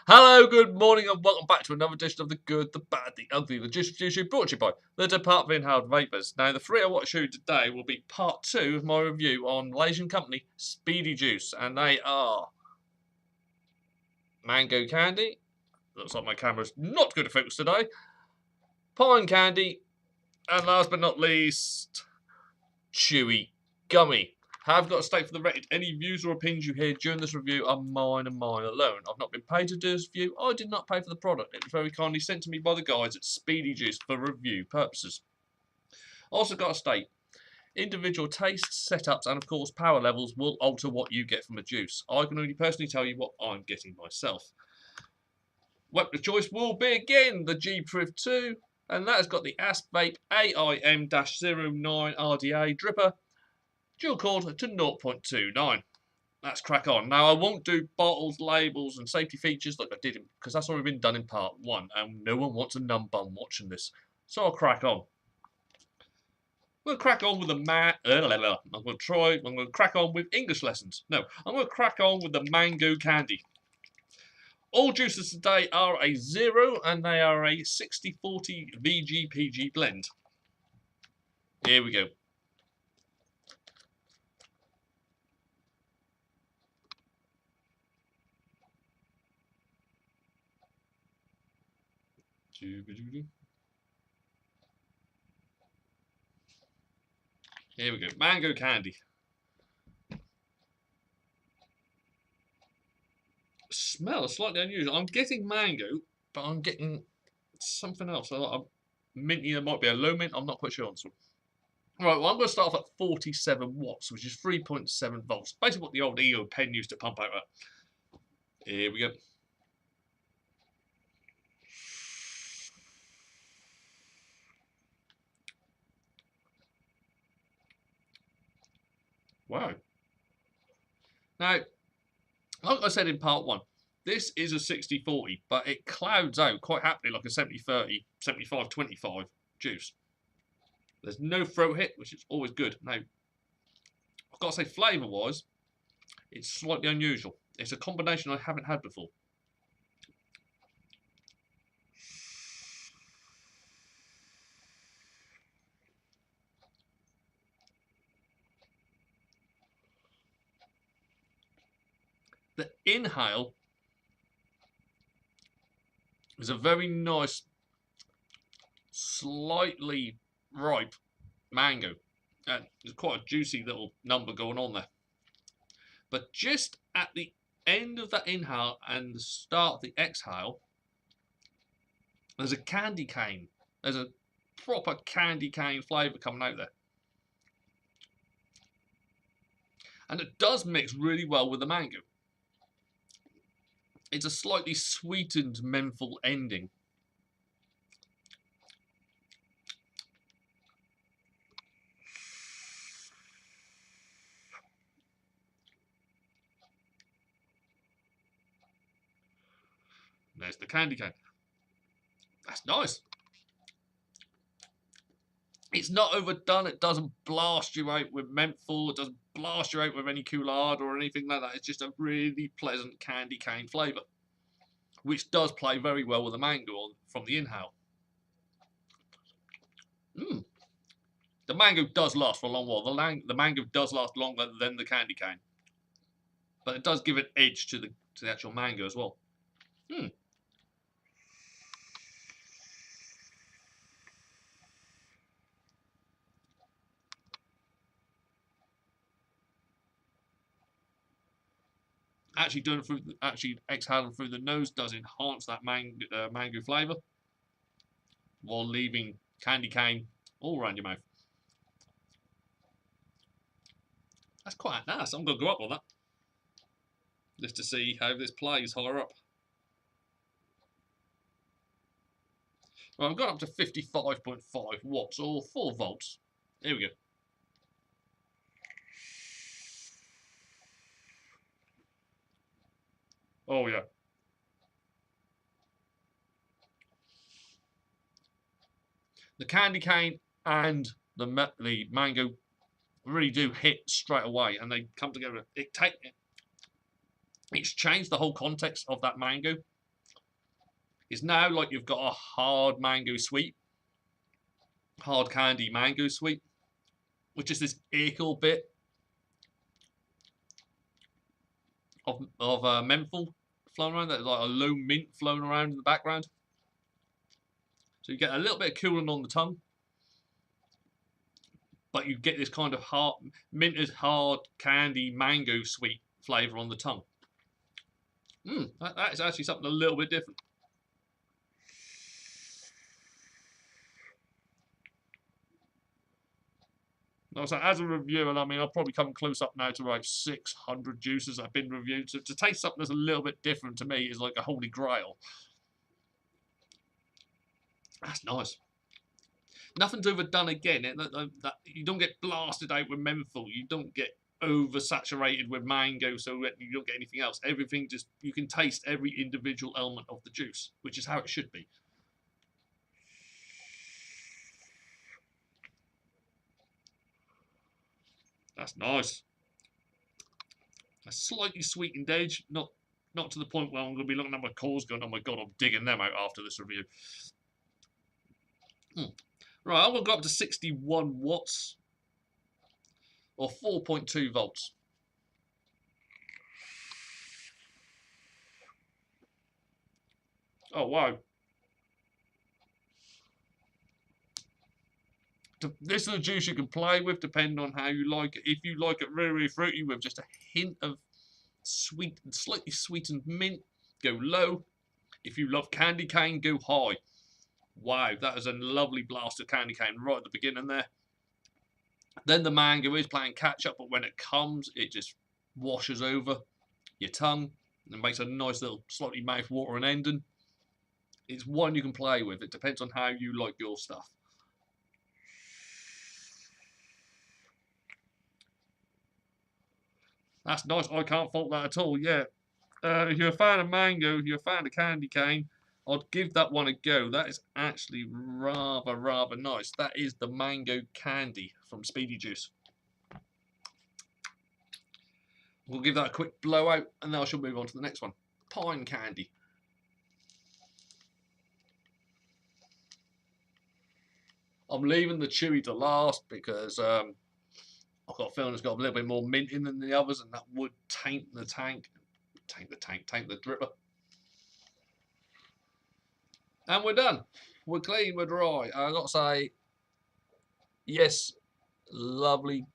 Hello, good morning, and welcome back to another edition of The Good, The Bad, The Ugly, The Juice brought to you by the Department of Inhaled Vapours. Now, the three I want to show you today will be part 2 of my review on Malaysian company Speedy Juice, and they are mango candy. Looks like my camera's not good at focus today. Pine candy, and last but not least, Chewy Gummy. Have got to state for the record, any views or opinions you hear during this review are mine and mine alone. I've not been paid to do this review. I did not pay for the product. It was very kindly sent to me by the guys at Speedy Juice for review purposes. Also got to state, individual tastes, setups, and of course power levels will alter what you get from a juice. I can only personally tell you what I'm getting myself. Weapon of choice will be again the G-Priv 2, and that has got the Asp Vape AIM-09 RDA dripper. Dual cord to 0.29. Let's crack on. Now, I won't do bottles, labels, and safety features like I did, because that's already been done in part 1, and no one wants a numb bum watching this. So I'll crack on. We'll crack on with the I'm going to crack on with English lessons. No, I'm going to crack on with the mango candy. All juices today are a 0, and they are a 60-40 VG-PG blend. Here we go. Here we go. Mango candy. Smell is slightly unusual. I'm getting mango, but I'm getting something else. I'm minty. There might be a low mint. I'm not quite sure on this one. Right, well, I'm going to start off at 47 watts, which is 3.7 volts. Basically what the old EO pen used to pump out at. Here we go. Wow. Now, like I said in part 1, this is a 60-40, but it clouds out quite happily like a 70-30, 75-25 juice. There's no throat hit, which is always good. Now, I've got to say, flavour-wise, it's slightly unusual. It's a combination I haven't had before. The inhale is a very nice, slightly ripe mango. And there's quite a juicy little number going on there. But just at the end of that inhale and the start of the exhale, there's a candy cane. There's a proper candy cane flavour coming out there. And it does mix really well with the mango. It's a slightly sweetened menthol ending. There's the candy cane. That's nice. It's not overdone. It doesn't blast you out with menthol. It doesn't blast you out with any Coulard or anything like that. It's just a really pleasant candy cane flavour, which does play very well with the mango from the inhale. The mango does last for a long while. The mango does last longer than the candy cane, but it does give an edge to the actual mango as well. Actually exhaling through the nose does enhance that mango flavour, while leaving candy cane all around your mouth. That's quite nice. I'm going to go up on that, just to see how this plays higher up. Well, I've got up to 55.5 watts, or 4 volts. Here we go. Oh, yeah. The candy cane and the mango really do hit straight away, and they come together. It's changed the whole context of that mango. It's now like you've got a hard mango sweet, hard candy mango sweet, which is this equal bit of menthol flowing around. There's like a low mint flowing around in the background. So you get a little bit of cooling on the tongue, but you get this kind of hard, minted hard candy mango sweet flavour on the tongue. That is actually something a little bit different. So as a reviewer, I mean, I'll probably come close up now to like 600 juices that have been reviewed. So to taste something that's a little bit different to me is like a holy grail. That's nice. Nothing's overdone again. You don't get blasted out with menthol. You don't get oversaturated with mango, so you don't get anything else. Everything just, you can taste every individual element of the juice, which is how it should be. That's nice. A slightly sweetened edge, not to the point where I'm going to be looking at my cores going, oh my god, I'm digging them out after this review. Right, I'm going to go up to 61 watts or 4.2 volts. Oh, wow. This is a juice you can play with depending on how you like it. If you like it really, really fruity with just a hint of sweet, slightly sweetened mint, go low. If you love candy cane, go high. Wow, that is a lovely blast of candy cane right at the beginning there. Then the mango is playing catch up, but when it comes, it just washes over your tongue and makes a nice little slightly mouth-watering ending. It's one you can play with. It depends on how you like your stuff. That's nice. I can't fault that at all. Yeah. If you're a fan of mango, if you're a fan of candy cane, I'd give that one a go. That is actually rather nice. That is the mango candy from Speedy Juice. We'll give that a quick blowout, and then I shall move on to the next one. Pine candy. I'm leaving the chewy to last because I've got a feeling it's got a little bit more mint in than the others, and that would taint the dripper. And we're done. We're clean, we're dry. I've got to say, yes, lovely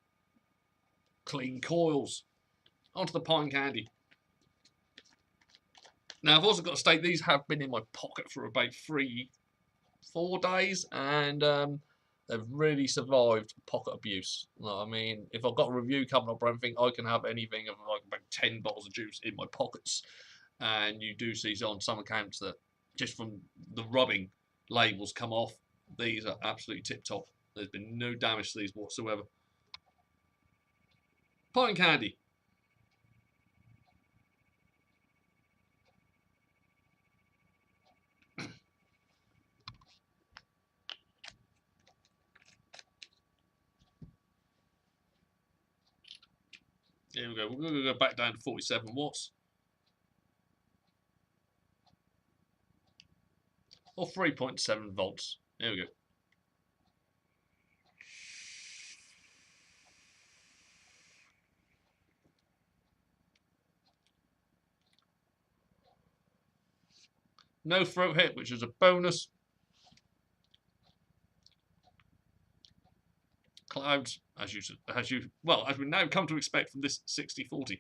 clean coils. Onto the pine candy. Now, I've also got to state these have been in my pocket for about 3-4 days, and they've really survived pocket abuse. I mean, if I've got a review coming up or anything, I can have anything of like about 10 bottles of juice in my pockets. And you do see on some accounts that just from the rubbing, labels come off. These are absolutely tip-top. There's been no damage to these whatsoever. Pine candy. Here we go. We're going to go back down to 47 watts. Or 3.7 volts. There we go. No throat hit, which is a bonus. Clouds, as we now come to expect from this 60/40.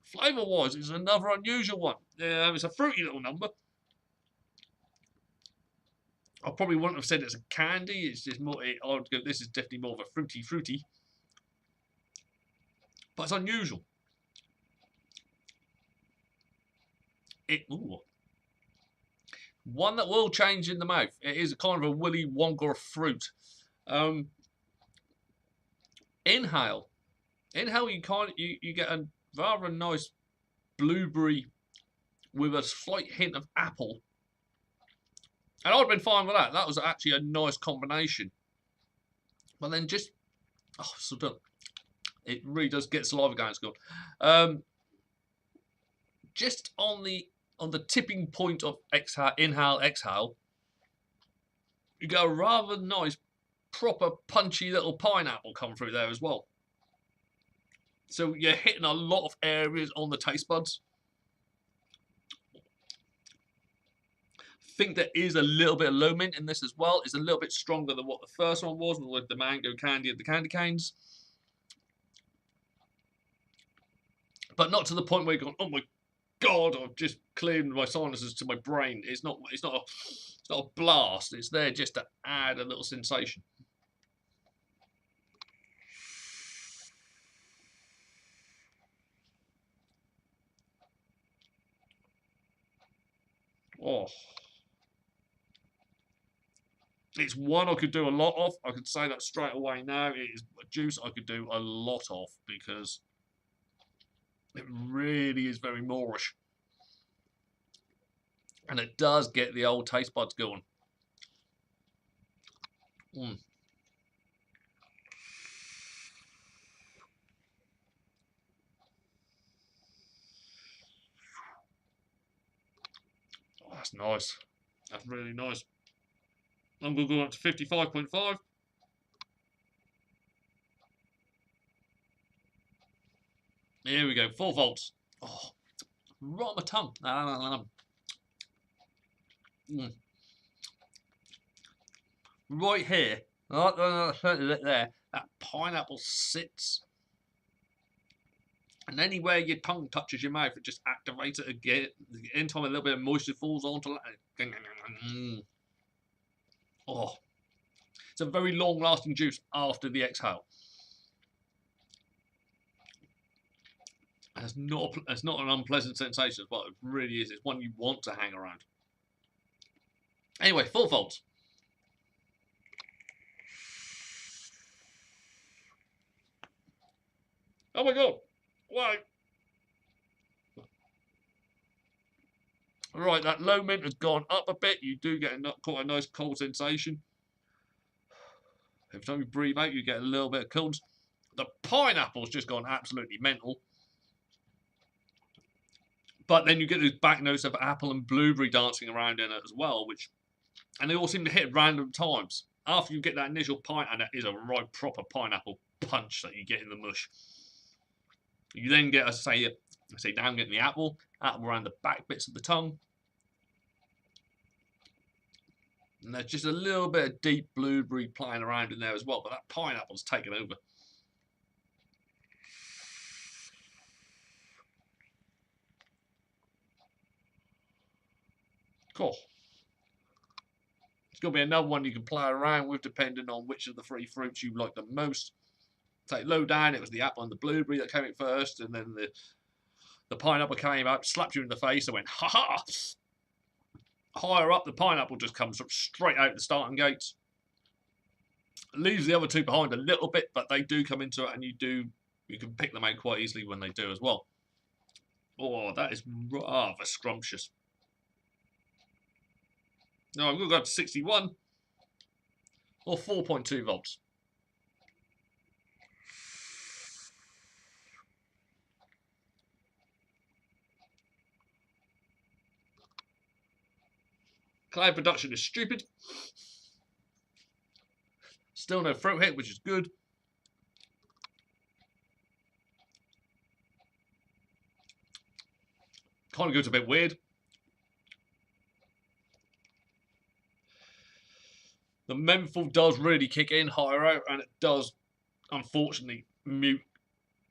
Flavour-wise, it's another unusual one. It's a fruity little number. I probably wouldn't have said it's a candy. It's just more. I would go. This is definitely more of a fruity, but it's unusual. One that will change in the mouth. It is kind of a Willy Wonka fruit. Inhale, you get a rather nice blueberry with a slight hint of apple. And I'd been fine with that. That was actually a nice combination. But then just Oh, so done. It really does get saliva going. It's good. Just on the tipping point of exhale, inhale, exhale, you get a rather nice, proper punchy little pineapple come through there as well. So you're hitting a lot of areas on the taste buds. I think there is a little bit of low mint in this as well. It's a little bit stronger than what the first one was with the mango candy and the candy canes. But not to the point where you're going, oh my God, I've just cleared my sinuses to my brain. It's not a blast. It's there just to add a little sensation. Oh. It's one I could do a lot of. I could say that straight away now. It is a juice I could do a lot of because it really is very moreish. And it does get the old taste buds going. Mm. Oh, that's nice. That's really nice. I'm going to go up to 55.5. Here we go, 4 volts. Oh, right on my tongue. Mm. Right here, there, that pineapple sits. And anywhere your tongue touches your mouth, it just activates it again. Anytime a little bit of moisture falls onto that. Oh, it's a very long-lasting juice after the exhale. It's not an unpleasant sensation, but it really is. It's one you want to hang around. Anyway, 4 volts. Oh my God! Wow. Right, that low mint has gone up a bit. You do get quite a nice cold sensation. Every time you breathe out, you get a little bit of cold. The pineapple's just gone absolutely mental. But then you get those back notes of apple and blueberry dancing around in it as well, and they all seem to hit at random times. After you get that initial pint, and it is a right proper pineapple punch that you get in the mush. You then get, as I say, down getting the apple around the back bits of the tongue. And there's just a little bit of deep blueberry playing around in there as well, but that pineapple's taken over. Cool. It's going to be another one you can play around with depending on which of the 3 fruits you like the most. Take low down, it was the apple and the blueberry that came in first, and then the pineapple came up, slapped you in the face, and went, ha ha! Higher up, the pineapple just comes straight out the starting gates. Leaves the other 2 behind a little bit, but they do come into it, and you can pick them out quite easily when they do as well. Oh, that is rather scrumptious. Now I'm going to go up to 61 or 4.2 volts. Cloud production is stupid. Still no throat hit, which is good. Kind of goes a bit weird. The menthol does really kick in higher out, and it does, unfortunately, mute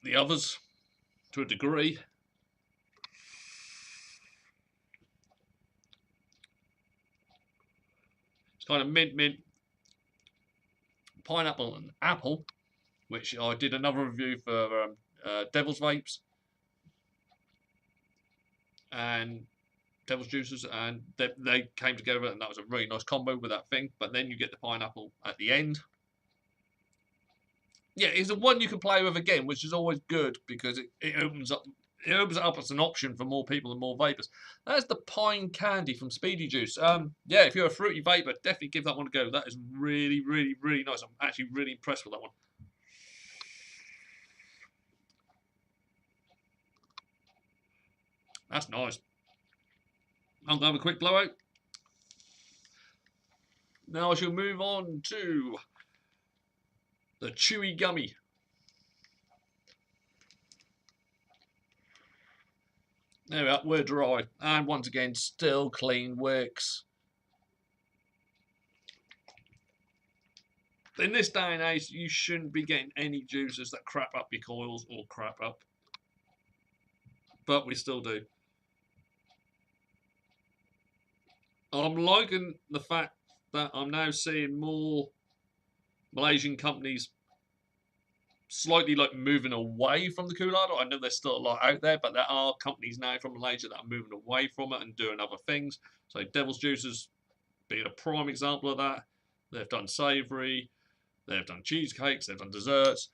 the others to a degree. It's kind of mint, pineapple and apple, which I did another review for Devil's Vapes and Devil's Juices, and they came together, and that was a really nice combo with that thing. But then you get the pineapple at the end. Yeah, it's the one you can play with again, which is always good because it opens up. It opens it up as an option for more people and more vapors. That's the pine candy from Speedy Juice. Yeah, if you're a fruity vapor, definitely give that one a go. That is really, really, really nice. I'm actually really impressed with that one. That's nice. I'm going to have a quick blowout. Now I shall move on to the Chewy Gummy. There we are, we're dry. And once again, still clean, works. In this day and age, you shouldn't be getting any juices that crap up your coils or crap up. But we still do. I'm liking the fact that I'm now seeing more Malaysian companies slightly like moving away from the Coolardo. I know there's still a lot out there, but there are companies now from Malaysia that are moving away from it and doing other things. So Devil's Juices being a prime example of that. They've done savoury, they've done cheesecakes, they've done desserts.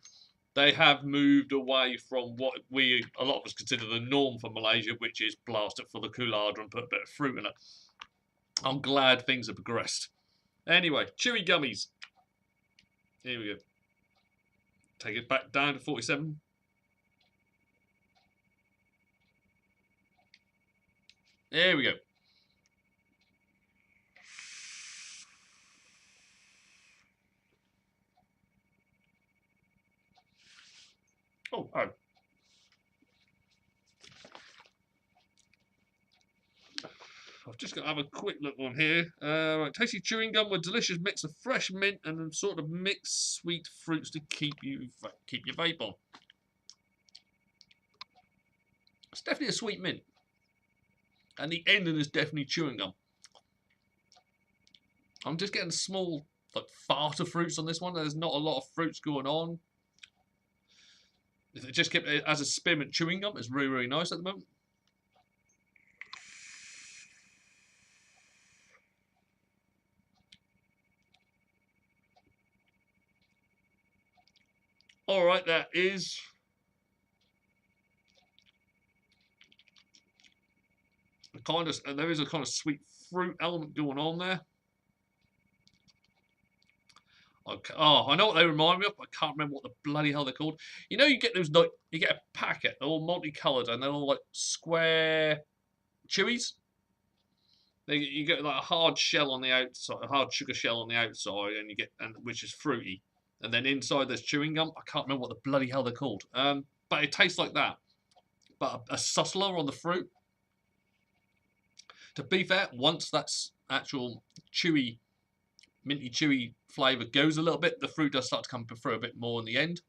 They have moved away from what a lot of us consider the norm for Malaysia, which is blast it for the Coolardo and put a bit of fruit in it. I'm glad things have progressed. Anyway, Chewy Gummies. Here we go. Take it back down to 47. There we go. Oh. I've just got to have a quick look on here. Right, tasty chewing gum with delicious mix of fresh mint and sort of mixed sweet fruits to keep your vape on. It's definitely a sweet mint. And the ending is definitely chewing gum. I'm just getting small, like, fart of fruits on this one. There's not a lot of fruits going on. If it just kept it as a spearmint chewing gum, it's really, really nice at the moment. Alright, that is... there is a kind of sweet fruit element going on there. Okay. Oh, I know what they remind me of. I can't remember what the bloody hell they're called. You know, you get those, like, you get a packet, they're all multicoloured and they're all like square chewies. You get like a hard shell on the outside, a hard sugar shell on the outside, and which is fruity. And then inside there's chewing gum. I can't remember what the bloody hell they're called. But it tastes like that. But a subtler on the fruit. To be fair, once that's actual chewy, minty chewy flavour goes a little bit, the fruit does start to come through a bit more in the end.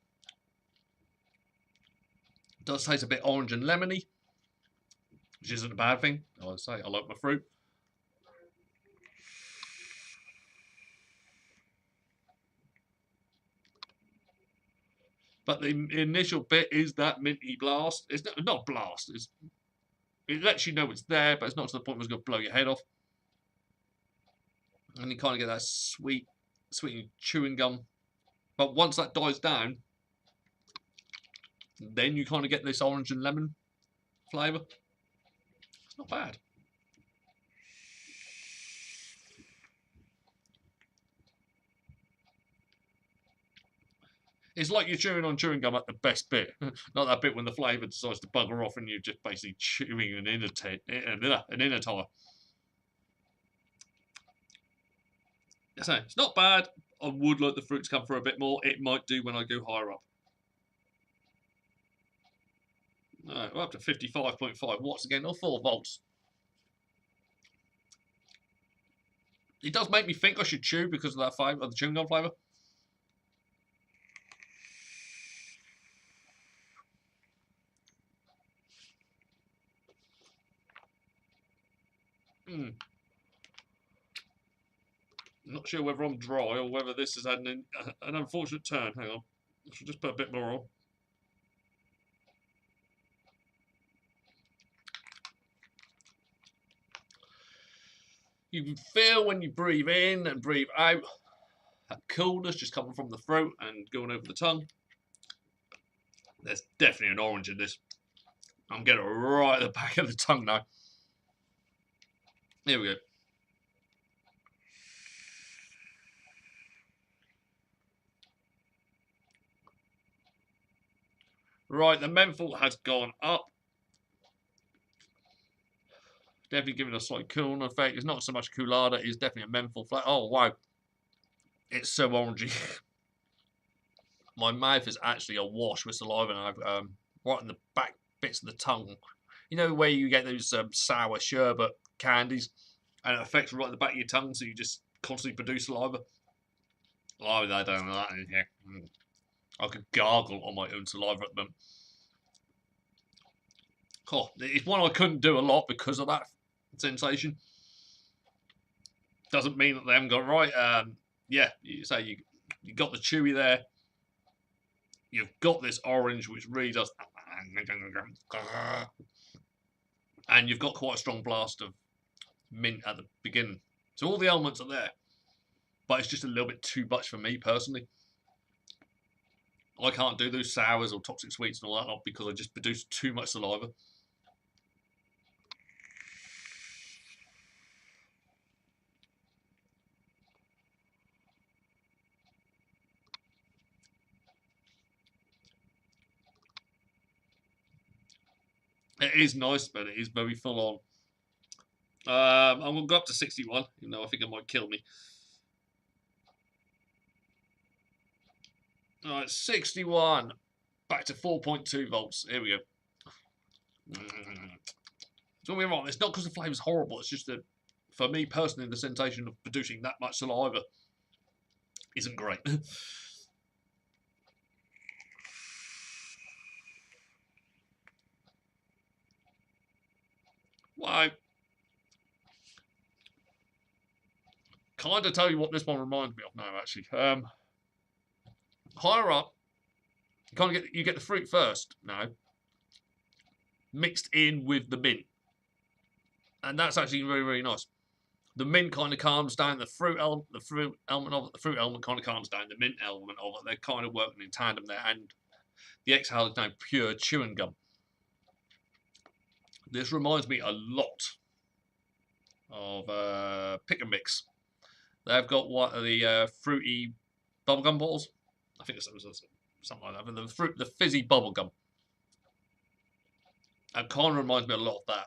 It does taste a bit orange and lemony, which isn't a bad thing. I'll say I like my fruit. But the initial bit is that minty blast. It's not blast. It lets you know it's there, but it's not to the point where it's going to blow your head off. And you kind of get that sweet chewing gum. But once that dies down, then you kind of get this orange and lemon flavour. It's not bad. It's like you're chewing on chewing gum at the best bit. Not that bit when the flavour decides to bugger off and you're just basically chewing an inner tire. So, it's not bad. I would like the fruit to come through a bit more. It might do when I go higher up. Alright, we're up to 55.5 watts again, or 4 volts. It does make me think I should chew because of that flavour, of the chewing gum flavour. Not sure whether I'm dry or whether this has had an unfortunate turn. Hang on. I should just put a bit more on. You can feel when you breathe in and breathe out that coolness just coming from the throat and going over the tongue. There's definitely an orange in this. I'm getting it right at the back of the tongue now. Here we go. Right, the menthol has gone up. Definitely giving a slight cooling effect. It's not so much coolada, it's definitely a menthol flavour. Oh, wow. It's so orangey. My mouth is actually awash with saliva now, right in the back bits of the tongue. You know where you get those sour sherbet candies, and it affects right at the back of your tongue, so you just constantly produce saliva. Oh, I don't know that in here. I could gargle on my own saliva at them. Oh, it's one I couldn't do a lot because of that sensation. Doesn't mean that they haven't got it right. Yeah, you say you got the chewy there. You've got this orange, which really does, and you've got quite a strong blast of mint at the beginning. So all the elements are there, but it's just a little bit too much for me personally. I can't do those sours or toxic sweets and all that because I just produce too much saliva. It is nice, but it is very full on. I'm going to go up to 61, even though I think it might kill me. All right, 61. Back to 4.2 volts. Here we go. Don't get me wrong, it's not because the flavour's horrible. It's just that, for me personally, the sensation of producing that much saliva isn't great. Wow. Kind of tell you what this one reminds me of now, actually. Higher up, you get the fruit first now, mixed in with the mint, and that's actually very, very nice. The mint kind of calms down the fruit element. The fruit element kind of calms down the mint element of it. They're kind of working in tandem there, and the exhale is now pure chewing gum. This reminds me a lot of Pick and Mix. They've got what are the fruity bubblegum bottles. I think it's something like that. But the fizzy bubblegum. It kind of reminds me a lot of that.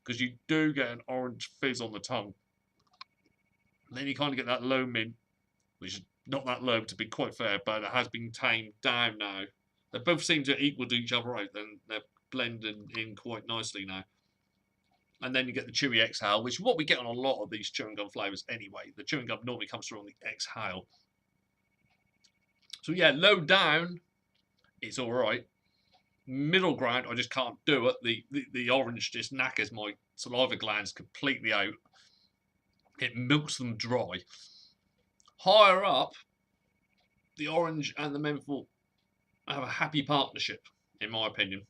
Because you do get an orange fizz on the tongue. And then you kind of get that low mint, which is not that low to be quite fair, but it has been tamed down now. They both seem to equal to each other out, and they're blending in quite nicely now. And then you get the chewy exhale, which is what we get on a lot of these chewing gum flavours anyway. The chewing gum normally comes through on the exhale. So yeah, low down, it's all right. Middle ground, I just can't do it. The orange just knackers my saliva glands completely out. It milks them dry. Higher up, the orange and the menthol have a happy partnership, in my opinion.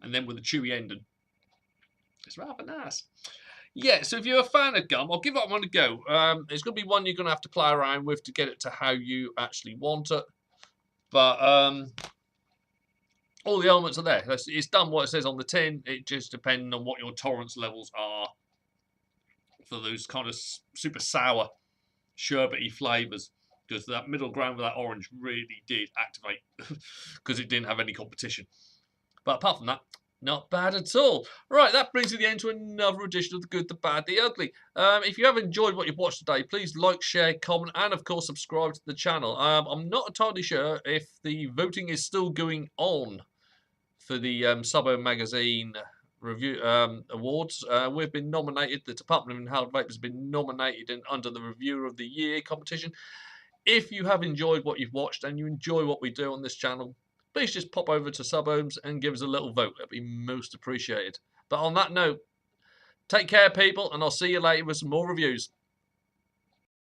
And then with the chewy ending, it's rather nice. Yeah, so if you're a fan of gum, I'll give that one a go. It's going to be one you're going to have to play around with to get it to how you actually want it. But all the elements are there. It's done what it says on the tin. It just depends on what your tolerance levels are for those kind of super sour, sherbety flavours. Because that middle ground with that orange really did activate because it didn't have any competition. But apart from that, not bad at all. Right, that brings me to the end to another edition of The Good, The Bad, The Ugly. If you have enjoyed what you've watched today, please like, share, comment, and of course subscribe to the channel. I'm not entirely sure if the voting is still going on for the Subbo Magazine review awards. We've been nominated. The Department of Inhaled Vape has been nominated under the Reviewer of the Year competition. If you have enjoyed what you've watched and you enjoy what we do on this channel, please just pop over to Subhomes and give us a little vote. That'd be most appreciated. But on that note, take care, people, and I'll see you later with some more reviews.